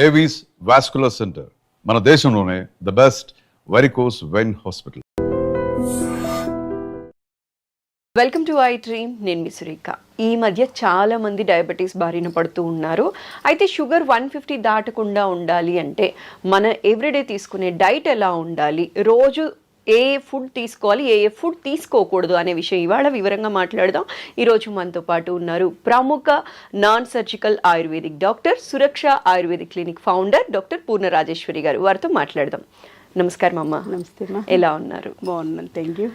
Avis vascular centre మన దేశంలోనే the best varicose vein hospital. Welcome to I dream. నేను మీ సురేఖ. ఈ మధ్య చాలా మంది డయాబెటీస్ బారిన పడుతూ ఉన్నారు. అయితే షుగర్ 150 దాటకుండా ఉండాలి అంటే మన ఎవ్రీడే తీసుకునే డైట్ ఎలా ఉండాలి, రోజు ఏ ఫుడ్ తీసుకోవాలి, ఏ ఫుడ్ తీసుకోకూడదు అనే విషయం ఇవాళ వివరంగా మాట్లాడదాం. ఈరోజు మనతో పాటు ఉన్నారు ప్రముఖ నాన్ సర్జికల్ ఆయుర్వేదిక్ డాక్టర్, సురక్ష ఆయుర్వేదిక్ క్లినిక్ ఫౌండర్ డాక్టర్ పూర్ణ రాజేశ్వరి గారు. వారితో మాట్లాడదాం. నమస్కారం అమ్మ. నమస్తే అమ్మా. ఎలా ఉన్నారు? బాగున్నాను, థ్యాంక్ యూ.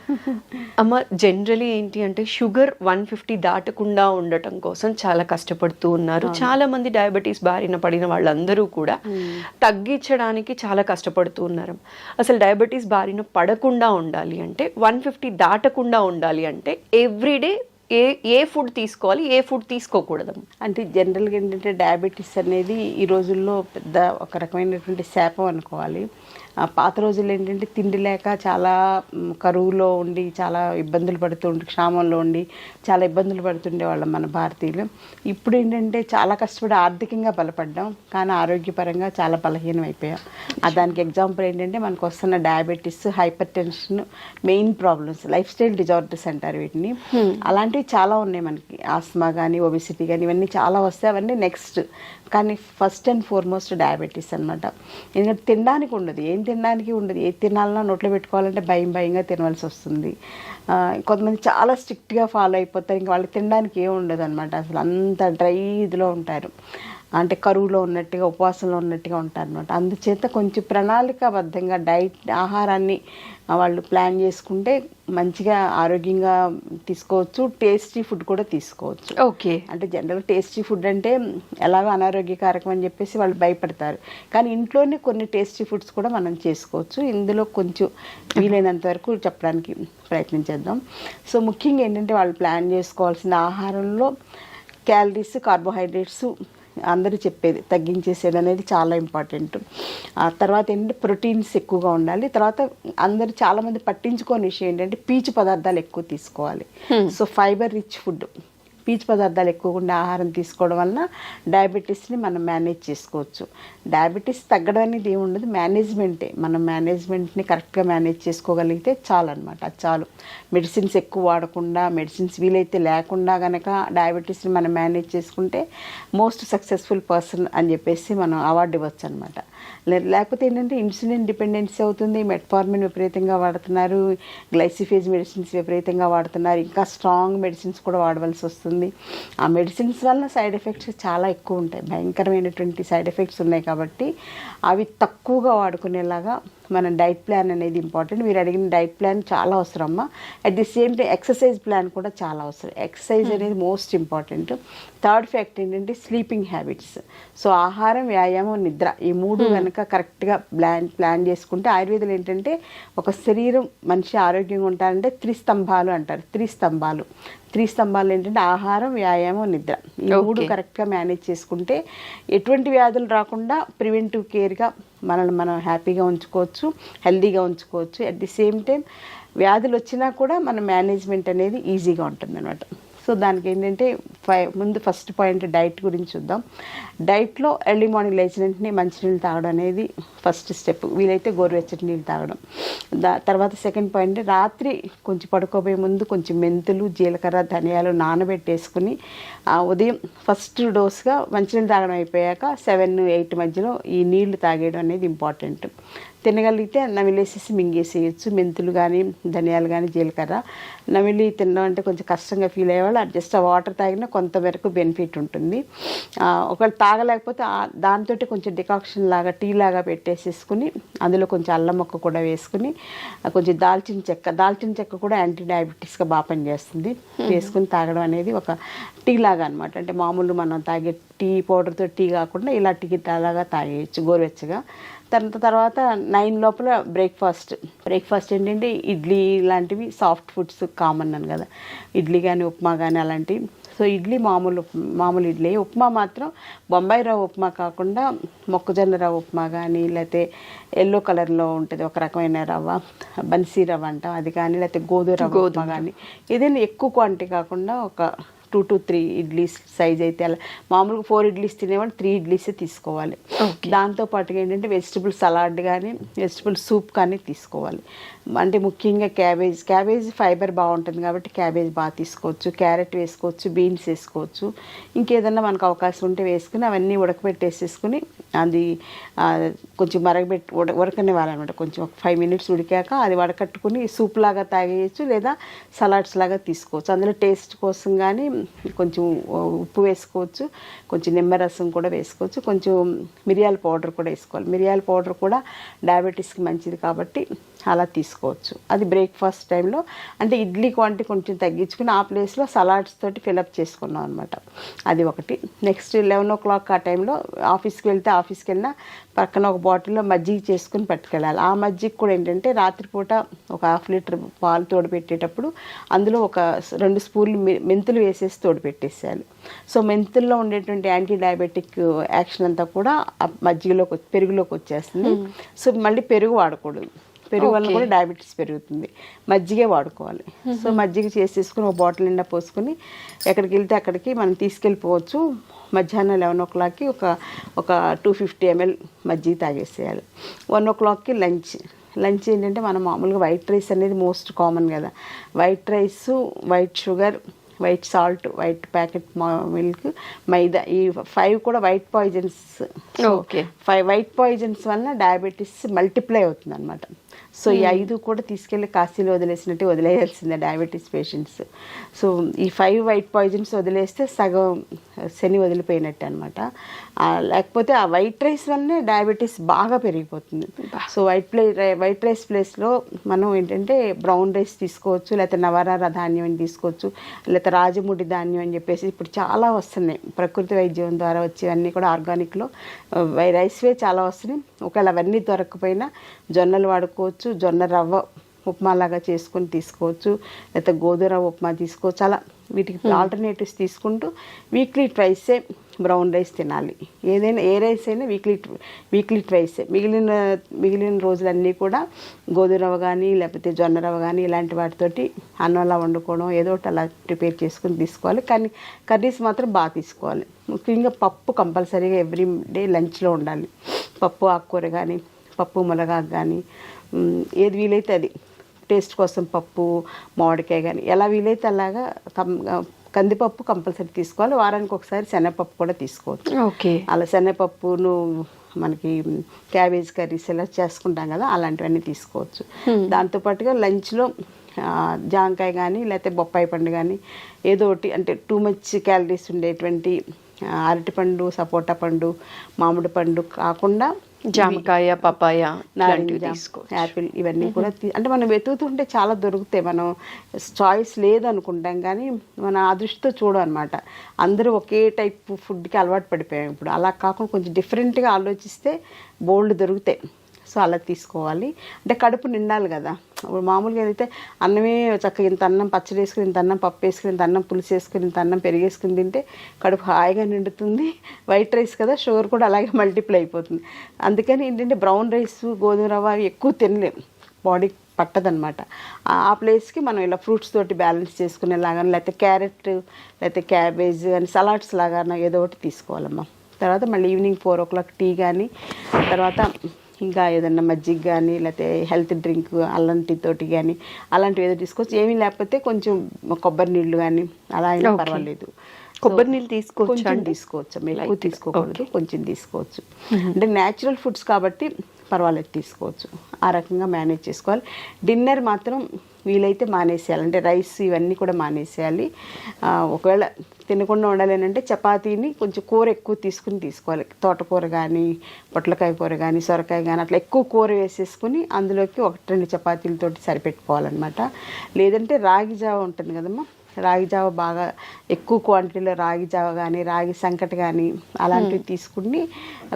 అమ్మ, జనరలీ ఏంటి అంటే షుగర్ 150 దాటకుండా ఉండటం కోసం చాలా కష్టపడుతూ ఉన్నారు. చాలా మంది డయాబెటీస్ బారిన పడిన వాళ్ళందరూ కూడా తగ్గించడానికి చాలా కష్టపడుతూ ఉన్నారు. అసలు డయాబెటీస్ బారిన పడకుండా ఉండాలి అంటే, 150 దాటకుండా ఉండాలి అంటే ఎవ్రీడే ఏ ఫుడ్ తీసుకోవాలి, ఏ ఫుడ్ తీసుకోకూడదు? అంటే జనరల్గా ఏంటంటే డయాబెటీస్ అనేది ఈ రోజుల్లో పెద్ద ఒక రకమైనటువంటి శాపం అనుకోవాలి. పాత రోజుల్లో ఏంటంటే తిండి లేక చాలా కరువులో ఉండి చాలా ఇబ్బందులు పడుతుండే, క్షామంలో ఉండి చాలా ఇబ్బందులు పడుతుండే వాళ్ళం మన భారతీయులు. ఇప్పుడు ఏంటంటే చాలా కష్టపడి ఆర్థికంగా బలపడ్డాం, కానీ ఆరోగ్యపరంగా చాలా బలహీనం అయిపోయాం. దానికి ఎగ్జాంపుల్ ఏంటంటే మనకు వస్తున్న diabetes, hyper tension, main problems, life style disorders అంటారు వీటిని. అలాంటివి చాలా ఉన్నాయి మనకి. ఆస్మా కానీ, ఒబిసిటీ కానీ, ఇవన్నీ చాలా వస్తాయి. అవన్నీ నెక్స్ట్, కానీ ఫస్ట్ అండ్ ఫార్మోస్ట్ డయాబెటీస్ అనమాట. ఎందుకంటే తినడానికి ఉండదు, ఏం తినడానికి ఉండదు. ఏది తినాలన్నా నోట్లో పెట్టుకోవాలంటే భయంగా తినవలసి వస్తుంది. కొంతమంది చాలా స్ట్రిక్ట్గా ఫాలో అయిపోతారు, ఇంకా వాళ్ళకి తినడానికి ఏం ఉండదు అనమాట. అసలు అంత డ్రై ఇదిలో ఉంటారు, అంటే కరువులో ఉన్నట్టుగా, ఉపవాసంలో ఉన్నట్టుగా ఉంటారు అనమాట. అందుచేత కొంచెం ప్రణాళికాబద్ధంగా ఆహారాన్ని వాళ్ళు ప్లాన్ చేసుకుంటే మంచిగా ఆరోగ్యంగా తీసుకోవచ్చు. టేస్టీ ఫుడ్ కూడా తీసుకోవచ్చు. ఓకే. అంటే జనరల్గా టేస్టీ ఫుడ్ అంటే ఎలాగో అనారోగ్యకారకం అని చెప్పేసి వాళ్ళు భయపడతారు, కానీ ఇంట్లోనే కొన్ని టేస్టీ ఫుడ్స్ కూడా మనం చేసుకోవచ్చు. ఇందులో కొంచెం వీలైనంత వరకు చెప్పడానికి ప్రయత్నం చేద్దాం. సో ముఖ్యంగా ఏంటంటే వాళ్ళు ప్లాన్ చేసుకోవాల్సిన ఆహారంలో క్యాలరీస్, కార్బోహైడ్రేట్స్ అందరూ చెప్పేది తగ్గించేసేది అనేది చాలా ఇంపార్టెంట్. ఆ తర్వాత ఏంటంటే ప్రోటీన్స్ ఎక్కువగా ఉండాలి. తర్వాత అందరూ చాలామంది పట్టించుకోని విషయం ఏంటంటే పీచు పదార్థాలు ఎక్కువ తీసుకోవాలి. సో ఫైబర్ రిచ్ ఫుడ్, పీచు పదార్థాలు ఎక్కువగా ఆహారం తీసుకోవడం వలన డయాబెటీస్ని మనం మేనేజ్ చేసుకోవచ్చు. డయాబెటీస్ తగ్గడం అనేది ఏమి ఉండదు, మేనేజ్మెంటే. మనం మేనేజ్మెంట్ని కరెక్ట్గా మేనేజ్ చేసుకోగలిగితే చాలు అనమాట. అది చాలు. మెడిసిన్స్ ఎక్కువ వాడకుండా, మెడిసిన్స్ వీలైతే లేకుండా కనుక డయాబెటీస్ని మనం మేనేజ్ చేసుకుంటే మోస్ట్ సక్సెస్ఫుల్ పర్సన్ అని చెప్పేసి మనం అవార్డు ఇవ్వచ్చు అనమాట. లేకపోతే ఏంటంటే ఇన్సులిన్ డిపెండెన్సీ అవుతుంది, మెట్ఫార్మిన్ విపరీతంగా వాడుతున్నారు, గ్లైసిఫేజ్ మెడిసిన్స్ విపరీతంగా వాడుతున్నారు, ఇంకా స్ట్రాంగ్ మెడిసిన్స్ కూడా వాడవలసి వస్తుంది. ఆ మెడిసిన్స్ వల్ల సైడ్ ఎఫెక్ట్స్ చాలా ఎక్కువ ఉంటాయి, భయంకరమైనటువంటి సైడ్ ఎఫెక్ట్స్ ఉన్నాయి. కాబట్టి అవి తక్కువగా వాడుకునేలాగా మన డైట్ ప్లాన్ అనేది ఇంపార్టెంట్. మీరు అడిగిన డైట్ ప్లాన్ చాలా అవసరం అమ్మా. At the same time exercise plan కూడా చాలా అవసరం. ఎక్సర్సైజ్ అనేది మోస్ట్ ఇంపార్టెంట్. థర్డ్ ఫ్యాక్ట్ ఏంటంటే స్లీపింగ్ హ్యాబిట్స్. సో ఆహారం, వ్యాయామం, నిద్ర, ఈ మూడు కనుక కరెక్ట్గా ప్లాన్ చేసుకుంటే, ఆయుర్వేదంలో ఏంటంటే ఒక శరీరం మనిషి ఆరోగ్యంగా ఉంటారంటే త్రిస్తంభాలు అంటారు. త్రిస్తంభాలు ఏంటంటే ఆహారం, వ్యాయామం, నిద్ర. ఈ మూడు కరెక్ట్గా మేనేజ్ చేసుకుంటే ఎటువంటి వ్యాధులు రాకుండా ప్రివెంటివ్ కేర్గా మనల్ని మనం హ్యాపీగా ఉంచుకోవచ్చు, హెల్దీగా ఉంచుకోవచ్చు. అట్ ది సేమ్ టైం వ్యాధులు వచ్చినా కూడా మన మేనేజ్మెంట్ అనేది ఈజీగా ఉంటుంది అన్నమాట. సో దానికి ఏంటంటే ముందు ఫస్ట్ పాయింట్ డైట్ గురించి చూద్దాం. డైట్లో ఎర్లీ మార్నింగ్ లేచిన వెంటనే మంచినీళ్ళు తాగడం అనేది ఫస్ట్ స్టెప్. వీలైతే గోరువెచ్చటి నీళ్ళు తాగడం. తర్వాత సెకండ్ పాయింట్, రాత్రి కొంచెం పడుకోబోయే ముందు కొంచెం మెంతులు, జీలకర్ర, ధనియాలు నానబెట్టేసుకుని ఉదయం ఫస్ట్ డోస్గా మంచినీళ్ళు తాగడం అయిపోయాక 7-8 మధ్యలో ఈ నీళ్లు తాగేయడం అనేది ఇంపార్టెంట్. తినగలిగితే నమిలేసేసి మింగేసేయచ్చు. మెంతులు కానీ, ధనియాలు కానీ, జీలకర్ర నమిలి తినడం అంటే కొంచెం కష్టంగా ఫీల్ అయ్యేవాళ్ళు జస్ట్ ఆ వాటర్ తాగినా కొంతవరకు బెనిఫిట్ ఉంటుంది. ఒకవేళ తాగలేకపోతే దాంతో కొంచెం డికాక్షన్ లాగా, టీ లాగా పెట్టేసేసుకుని అందులో కొంచెం అల్లం ముక్క కూడా వేసుకుని, కొంచెం దాల్చిన చెక్క కూడా యాంటీ డయాబెటీస్గా బాగా పనిచేస్తుంది. వేసుకుని తాగడం అనేది ఒక టీ లాగా అనమాట. అంటే మామూలు మనం తాగే టీ పౌడర్తో టీ కాకుండా ఇలా టీ లాగా తాగేయచ్చు గోరువెచ్చగా. తర్వాత 9 లోపల బ్రేక్ఫాస్ట్ ఏంటంటే ఇడ్లీ లాంటివి సాఫ్ట్ ఫుడ్స్ కామన్ అని కదా, ఇడ్లీ కానీ, ఉప్మా కానీ అలాంటివి. సో ఇడ్లీ మామూలు ఇడ్లీ. ఉప్మా మాత్రం బొంబాయి రవ్వ ఉప్మా కాకుండా మొక్కజొన్న రవ్వ ఉప్మా కానీ, లేకపోతే ఎల్లో కలర్లో ఉంటుంది ఒక రకమైన రవ్వ, బన్సీ రవ్వ అంటాం, అది కానీ, లేకపోతే గోధుమ రవ్వ ఉప్మా కానీ, ఏదైనా ఎక్కువ క్వాంటిటీ కాకుండా ఒక 2 to 3 ఇడ్లీస్ సైజ్ అయితే అలా మామూలుగా 4 ఇడ్లీస్ తినేవాళ్ళు 3 ఇడ్లీసే తీసుకోవాలి. దాంతో పాటుగా ఏంటంటే వెజిటబుల్ సలాడ్ కానీ వెజిటబుల్ సూప్ కానీ తీసుకోవాలి. అంటే ముఖ్యంగా క్యాబేజ్ ఫైబర్ బాగుంటుంది కాబట్టి క్యాబేజ్ బాగా తీసుకోవచ్చు, క్యారెట్ వేసుకోవచ్చు, బీన్స్ వేసుకోవచ్చు, ఇంకేదన్నా మనకు అవకాశం ఉంటే వేసుకుని అవన్నీ ఉడకబెట్టేసేసుకుని అది కొంచెం ఉడకనివ్వాలన్నమాట. కొంచెం ఒక 5 minutes ఉడికాక అది వడకట్టుకుని సూప్ లాగా తాగేయచ్చు, లేదా సలాడ్స్ లాగా తీసుకోవచ్చు. అందులో టేస్ట్ కోసం కానీ కొంచెం ఉప్పు వేసుకోవచ్చు, కొంచెం నిమ్మరసం కూడా వేసుకోవచ్చు, కొంచెం మిరియాల పౌడర్ కూడా వేసుకోవాలి. మిరియాల పౌడర్ కూడా డయాబెటీస్కి మంచిది కాబట్టి అలా తీసుకోవచ్చు. అది బ్రేక్ఫాస్ట్ టైంలో. అంటే ఇడ్లీ క్వాంటిటీ కొంచెం తగ్గించుకుని ఆ ప్లేస్లో సలాడ్స్ తోటి ఫిలప్ చేసుకున్నాం అనమాట. అది ఒకటి. నెక్స్ట్ 11 o'clock ఆ టైంలో ఆఫీస్కి వెళ్ళినా పక్కన ఒక బాటిల్లో మజ్జిగ చేసుకుని పట్టుకెళ్ళాలి. ఆ మజ్జిగ కూడా ఏంటంటే రాత్రిపూట ఒక 1/2 liter పాలు తోడుపెట్టేటప్పుడు అందులో ఒక 2 స్పూన్లు మెంతులు వేసేసి తోడుపెట్టేసేయాలి. సో మెంతుల్లో ఉండేటువంటి యాంటీ డయాబెటిక్ యాక్షన్ అంతా కూడా ఆ పెరుగులోకి వచ్చేస్తుంది. సో మళ్ళీ పెరుగు వాడకూడదు. పెరుగు వల్ల కూడా డయాబెటీస్ పెరుగుతుంది. మజ్జిగే వాడుకోవాలి. సో మజ్జిగ చేసేసుకుని ఒక బాటిల్ నిండా పోసుకొని ఎక్కడికి వెళ్తే అక్కడికి మనం తీసుకెళ్ళిపోవచ్చు. మధ్యాహ్నం 11 o'clockకి ఒక 250 ml మజ్జిగ తాగేసేయాలి. 1 o'clockకి లంచ్ ఏంటంటే మనం మామూలుగా వైట్ రైస్ అనేది మోస్ట్ కామన్ కదా. White rice, white sugar, white salt, white packet milk, maida, ఈ 5 కూడా white poisons. Okay. 5 white poisons వల్ల డయాబెటీస్ మల్టిప్లై అవుతుంది అనమాట. సో ఈ 5 కూడా తీసుకెళ్ళి కాశీలో వదిలేయాల్సిందే డయాబెటీస్ పేషెంట్స్. సో ఈ 5 వైట్ పాయిజన్స్ వదిలేస్తే సగం శని వదిలిపోయినట్టు అనమాట. లేకపోతే ఆ వైట్ రైస్ వల్లనే డయాబెటీస్ బాగా పెరిగిపోతుంది. సో వైట్ రైస్ ప్లేస్లో మనం ఏంటంటే బ్రౌన్ రైస్ తీసుకోవచ్చు, లేకపోతే నవరార ధాన్యం అని తీసుకోవచ్చు, లేకపోతే రాజముడి ధాన్యం అని చెప్పేసి ఇప్పుడు చాలా వస్తున్నాయి. ప్రకృతి వైద్యం ద్వారా వచ్చేవన్నీ కూడా ఆర్గానిక్లో రైస్వే చాలా వస్తున్నాయి. ఒకవేళ అవన్నీ దొరకకపోయినా జొన్నలు వాడుకోవచ్చు, జొన్న రవ్వ ఉప్మా లాగా చేసుకొని తీసుకోవచ్చు, లేకపోతే గోధుమ రవ్వ ఉప్మా తీసుకోవచ్చు. అలా వీటికి ఆల్టర్నేటివ్స్ తీసుకుంటూ వీక్లీ ట్వైసే బ్రౌన్ రైస్ తినాలి. ఏ రైస్ అయినా వీక్లీ ట్వైసే. మిగిలిన రోజులన్నీ కూడా గోధుమ రవ్వ కానీ లేకపోతే జొన్న రవ్వ కానీ ఇలాంటి వాటితోటి అన్నంలా వండుకోవడం ఏదో ఒకటి అలా ప్రిపేర్ చేసుకుని తీసుకోవాలి. కానీ కర్రీస్ మాత్రం బాగా తీసుకోవాలి. ముఖ్యంగా పప్పు కంపల్సరీగా ఎవ్రీ డే లంచ్లో ఉండాలి. పప్పు ఆకుకూర కానీ, పప్పు మునగాకు కానీ, ఏది వీలైతే అది. టేస్ట్ కోసం పప్పు, మామిడికాయ కానీ ఎలా వీలైతే అలాగా కందిపప్పు కంపల్సరీ తీసుకోవాలి. వారానికి ఒకసారి శనగపప్పు కూడా తీసుకోవచ్చు. ఓకే. అలా శనగపప్పును మనకి క్యాబేజ్ కర్రీస్ ఎలా చేసుకుంటాం కదా అలాంటివన్నీ తీసుకోవచ్చు. దాంతోపాటుగా లంచ్లో జాంకాయ కానీ లేకపోతే బొప్పాయి పండు కానీ ఏదో ఒకటి, అంటే టూ మచ్ క్యాలరీస్ ఉండేటువంటి అరటిపండు, సపోటా పండు, మామిడి పండు కాకుండా జామకాయ, పపాయ, నారింజ, యాపిల్ ఇవన్నీ కూడా అంటే మనం వెతుకుతుంటే చాలా దొరుకుతాయి. మనం చాయిస్ లేదనుకుంటాం కానీ మన ఆ దృష్టితో చూడం అనమాట. అందరూ ఒకే టైప్ ఫుడ్కి అలవాటు పడిపోయాం ఇప్పుడు. అలా కాకుండా కొంచెం డిఫరెంట్గా ఆలోచిస్తే బోల్డ్ దొరుకుతాయి. సో అలా తీసుకోవాలి. అంటే కడుపు నిండాలి కదా. ఇప్పుడు మామూలుగా అయితే అన్నమే చక్కగా ఇంత అన్నం పచ్చడి వేసుకుని, ఇంత అన్నం పప్పు వేసుకుని, ఇంత అన్నం పులుసు వేసుకుని, ఇంత అన్నం పెరిగేసుకుని తింటే కడుపు హాయిగా నిండుతుంది. వైట్ రైస్ కదా, షుగర్ కూడా అలాగే మల్టిప్లై అయిపోతుంది. అందుకని ఏంటంటే బ్రౌన్ రైస్, గోధుమ రవ్వ అవి ఎక్కువ తినలేం, బాడీకి పట్టదనమాట. ఆ ప్లేస్కి మనం ఇలా ఫ్రూట్స్ తోటి బ్యాలెన్స్ చేసుకునేలాగా, లేకపోతే క్యారెట్, లేకపోతే క్యాబేజ్ కానీ సలాడ్స్ లాగా ఏదో ఒకటి తీసుకోవాలమ్మా. తర్వాత మళ్ళీ ఈవినింగ్ 4 o'clock టీ కానీ, తర్వాత ఇంకా ఏదన్నా మజ్జిగ కానీ లేకపోతే హెల్త్ డ్రింక్ అల్లం టీ తోటి కానీ అలాంటివి ఏదో తీసుకోవచ్చు. ఏమీ లేకపోతే కొంచెం కొబ్బరి నీళ్ళు కానీ అలా అయినా పర్వాలేదు. కొబ్బరి నీళ్ళు తీసుకోవచ్చు, ఎక్కువ తీసుకోకూడదు, కొంచెం తీసుకోవచ్చు. అంటే న్యాచురల్ ఫుడ్స్ కాబట్టి పర్వాలేదు, తీసుకోవచ్చు. ఆ రకంగా మేనేజ్ చేసుకోవాలి. డిన్నర్ మాత్రం వీలైతే మానేసేయాలి. అంటే రైస్ ఇవన్నీ కూడా మానేసేయాలి. ఒకవేళ తినకుండా ఉండాలేనంటే చపాతీని కొంచెం కూర ఎక్కువ తీసుకోవాలి. తోటకూర కానీ, పొట్లకాయ కూర కానీ, సొరకాయ కానీ అట్లా ఎక్కువ కూర వేసేసుకుని అందులోకి 1-2 చపాతీలతోటి సరిపెట్టుకోవాలన్నమాట. లేదంటే రాగి జావ ఉంటుంది కదమ్మా, రాగి జావ బాగా ఎక్కువ క్వాంటిటీలో రాగి జావ కానీ, రాగి సంకటి కానీ అలాంటివి తీసుకుని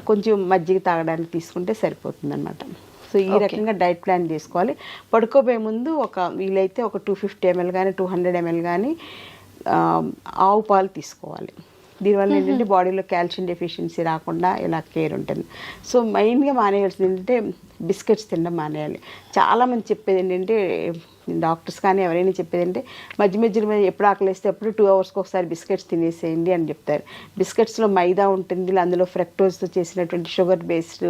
కొంచెం మజ్జిగ తాగడానికి తీసుకుంటే సరిపోతుందన్నమాట. సో ఈ రకంగా డైట్ ప్లాన్ చేసుకోవాలి. పడుకోబోయే ముందు వీలైతే ఒక 250 ml కానీ 200 ml కానీ ఆవు పాలు తీసుకోవాలి. దీనివల్ల ఏంటంటే బాడీలో కాల్షియం డెఫిషియన్సీ రాకుండా ఇలా కేర్ ఉంటుంది. సో మెయిన్గా మానేయాల్సింది ఏంటంటే బిస్కెట్స్ తినడం మానేయాలి. చాలామంది చెప్పేది ఏంటంటే డాక్టర్స్ కానీ ఎవరైనా చెప్పేదంటే మధ్య మధ్యలో ఎప్పుడు ఆకలిస్తే అప్పుడు 2 అవర్స్కి ఒకసారి బిస్కెట్స్ తినేసేయండి అని చెప్తారు. బిస్కెట్స్లో మైదా ఉంటుంది, అందులో ఫ్రక్టోజ్తో చేసినటువంటి షుగర్ బేస్డ్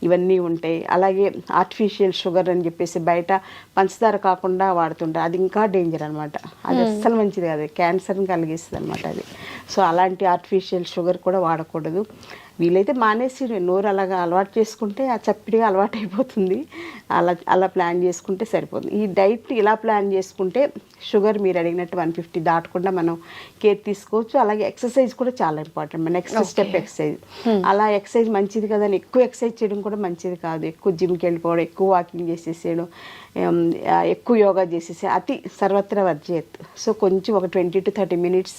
ఇవన్నీ ఉంటాయి. అలాగే ఆర్టిఫిషియల్ షుగర్ అని చెప్పేసి బయట పంచదార కాకుండా వాడుతుంటారు, అది ఇంకా డేంజర్ అనమాట. అది అస్సలు మంచిది కాదు, క్యాన్సర్ని కలిగిస్తుంది అనమాట అది. సో అలాంటి ఆర్టిఫిషియల్ షుగర్ కూడా వాడకూడదు. వీలైతే మానేసి నోరు అలాగా అలవాటు చేసుకుంటే ఆ చప్పిడిగా అలవాటు అయిపోతుంది. అలా ప్లాన్ చేసుకుంటే సరిపోతుంది. ఈ డైట్ ఇలా ప్లాన్ చేసుకుంటే షుగర్ మీరు అడిగినట్టు 150 దాటకుండా మనం కేర్ తీసుకోవచ్చు. అలాగే ఎక్సర్సైజ్ కూడా చాలా ఇంపార్టెంట్. మన నెక్స్ట్ స్టెప్ ఎక్సర్సైజ్. అలా ఎక్సర్సైజ్ మంచిది కదా అని ఎక్కువ ఎక్సర్సైజ్ చేయడం కూడా మంచిది కాదు. ఎక్కువ జిమ్కి వెళ్ళిపోవడం, ఎక్కువ వాకింగ్ చేసేసేయడం, ఎక్కువ యోగా చేసేసి అతి సర్వత్ర వర్జేత్. సో కొంచెం ఒక 20 to 30 minutes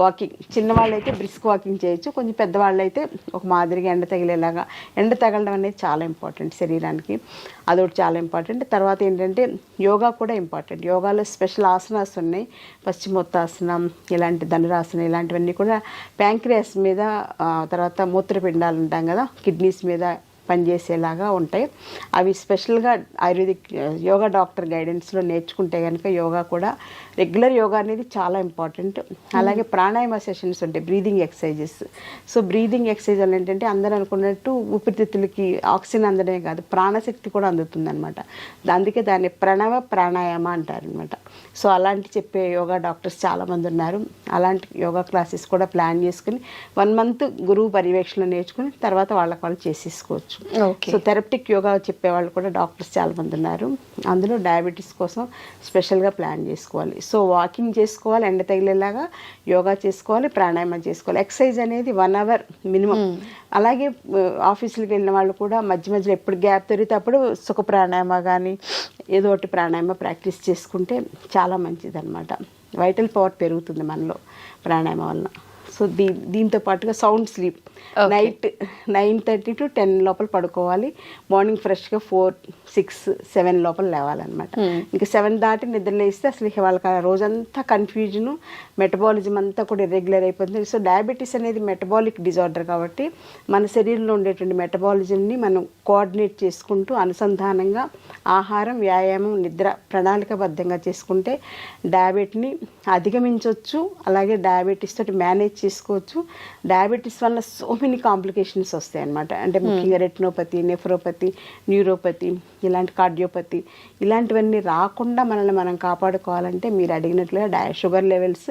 వాకింగ్. చిన్నవాళ్ళు అయితే బ్రిస్క్ వాకింగ్ చేయొచ్చు, కొంచెం పెద్దవాళ్ళు అయితే ఒక మాదిరిగా ఎండ తగిలేలాగా. ఎండ తగలడం అనేది చాలా ఇంపార్టెంట్ శరీరానికి, అదొకటి చాలా ఇంపార్టెంట్. తర్వాత ఏంటంటే యోగా కూడా ఇంపార్టెంట్. యోగాలో స్పెషల్ ఆసనాస్ ఉన్నాయి, పశ్చిమోత్తాసనం, ఇలాంటి ధనురాసనం, ఇలాంటివన్నీ కూడా ప్యాంక్రియాస్ మీద, తర్వాత మూత్రపిండాలు ఉంటాం కదా, కిడ్నీస్ మీద పనిచేసేలాగా ఉంటాయి. అవి స్పెషల్గా ఆయుర్వేదిక్ యోగా డాక్టర్ గైడెన్స్లో నేర్చుకుంటే కనుక యోగా కూడా రెగ్యులర్ యోగా అనేది చాలా ఇంపార్టెంట్. అలాగే ప్రాణాయామ సెషన్స్ ఉంటాయి, breathing exercises. So breathing exercise అని ఏంటంటే అందరూ అనుకున్నట్టు ఊపిరితిత్తులకి ఆక్సిజన్ అందడమే కాదు, ప్రాణశక్తి కూడా అందుతుంది అనమాట. అందుకే దాన్ని ప్రణవ ప్రాణాయామ అంటారనమాట. సో అలాంటి చెప్పే యోగా డాక్టర్స్ చాలామంది ఉన్నారు. అలాంటి యోగా క్లాసెస్ కూడా ప్లాన్ చేసుకుని 1 month గురువు పర్యవేక్షణ నేర్చుకుని తర్వాత వాళ్ళకి వాళ్ళు చేసేసుకోవచ్చు. సో థెరప్టిక్ యోగా చెప్పేవాళ్ళు కూడా డాక్టర్స్ చాలామంది ఉన్నారు. అందులో డయాబెటీస్ కోసం స్పెషల్గా ప్లాన్ చేసుకోవాలి. సో వాకింగ్ చేసుకోవాలి, ఎండ తగిలేలాగా యోగా చేసుకోవాలి, ప్రాణాయామం చేసుకోవాలి. ఎక్సర్సైజ్ అనేది 1 hour మినిమం. అలాగే ఆఫీసులకు వెళ్ళిన వాళ్ళు కూడా మధ్య మధ్యలో ఎప్పుడు గ్యాప్ దొరికితే అప్పుడు సుఖ ప్రాణాయామ కానీ ఏదో ఒకటి ప్రాణాయామ ప్రాక్టీస్ చేసుకుంటే చాలా మంచిది అనమాట. వైటల్ పవర్ పెరుగుతుంది మనలో ప్రాణాయామం వలన. సో దీంతో పాటుగా సౌండ్ స్లీప్. నైట్ 9:30 to 10 లోపల పడుకోవాలి. మార్నింగ్ ఫ్రెష్గా 4, 6, 7 లోపల లేవాలన్నమాట. ఇంకా 7 దాటి నిద్ర లేస్తే అసలు వాళ్ళకి రోజంతా కన్ఫ్యూజను, మెటబాలిజం అంతా కూడా ఇర్రెగ్యులర్ అయిపోతుంది. సో డయాబెటీస్ అనేది మెటబాలిక్ డిజార్డర్ కాబట్టి మన శరీరంలో ఉండేటువంటి మెటబాలిజంని మనం కోఆర్డినేట్ చేసుకుంటూ అనుసంధానంగా ఆహారం, వ్యాయామం, నిద్ర ప్రణాళికబద్ధంగా చేసుకుంటే డయాబెటీని అధిగమించవచ్చు. అలాగే డయాబెటీస్ తోటి మేనేజ్ చేసుకోవచ్చు. డయాబెటీస్ వల్ల సో మెనీ కాంప్లికేషన్స్ వస్తాయి అన్నమాట. అంటే ముఖ్యంగా రెటినోపతి, నెఫ్రోపతి, న్యూరోపతి, ఇలాంటి కార్డియోపతి, ఇలాంటివన్నీ రాకుండా మనల్ని మనం కాపాడుకోవాలంటే మీరు అడిగినట్లుగా షుగర్ లెవెల్స్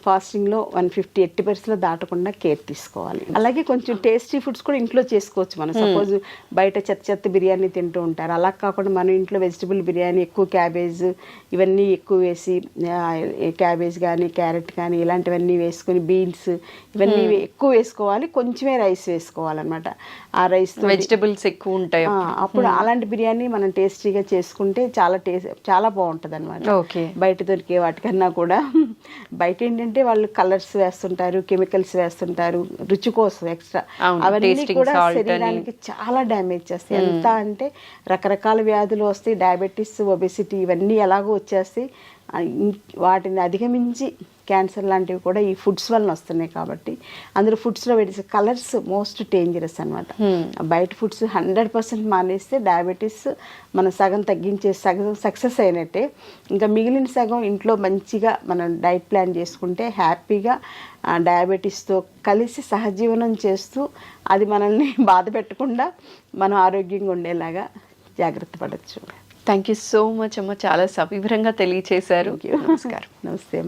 ఫాస్టింగ్లో 150 80% దాటకుండా కేర్ తీసుకోవాలి. అలాగే కొంచెం టేస్టీ ఫుడ్స్ కూడా ఇంట్లో చేసుకోవచ్చు. మనం సపోజ్ బయట చెత్త బిర్యానీ తింటూ ఉంటారు, అలా కాకుండా మనం ఇంట్లో వెజిటబుల్ బిర్యానీ, ఎక్కువ క్యాబేజ్ ఇవన్నీ ఎక్కువ వేసి, క్యాబేజ్ కానీ క్యారెట్ కానీ ఇలాంటివన్నీ వేసుకొని, బీన్స్ ఇవన్నీ ఎక్కువ వేసుకోవాలి, కొంచెమే రైస్ వేసుకోవాలన్నమాట. ఆ రైస్ వెజిటబుల్స్ ఎక్కువ ఉంటాయి అప్పుడు అలాంటి బిర్యానీ మనం టేస్టీగా చేసుకుంటే చాలా బాగుంటుంది అనమాట. బయట దొరికే వాటికన్నా కూడా. బయట ఏంటంటే వాళ్ళు కలర్స్ వేస్తుంటారు, కెమికల్స్ వేస్తుంటారు రుచి కోసం ఎక్స్ట్రా. అవన్నీ కూడా శరీరానికి చాలా డ్యామేజ్ చేస్తాయి. ఎంత అంటే రకరకాల వ్యాధులు వస్తాయి, డయాబెటీస్, ఒబెసిటీ ఇవన్నీ ఎలాగో వచ్చేస్తాయి. వాటిని అధిగమించి క్యాన్సర్ లాంటివి కూడా ఈ ఫుడ్స్ వలన వస్తున్నాయి. కాబట్టి అందులో ఫుడ్స్లో పెట్టేసే కలర్స్ మోస్ట్ డేంజరస్ అనమాట. బయట ఫుడ్స్ 100% మానేస్తే డయాబెటీస్ మనం సగం సక్సెస్ అయినట్టే. ఇంకా మిగిలిన సగం ఇంట్లో మంచిగా మనం డైట్ ప్లాన్ చేసుకుంటే హ్యాపీగా డయాబెటీస్తో కలిసి సహజీవనం చేస్తూ అది మనల్ని బాధ పెట్టకుండా మనం ఆరోగ్యంగా ఉండేలాగా జాగ్రత్త పడవచ్చు. థ్యాంక్ యూ సో మచ్ అమ్మ, చాలా సవివరంగా తెలియచేశారు. నమస్కారం. నమస్తే.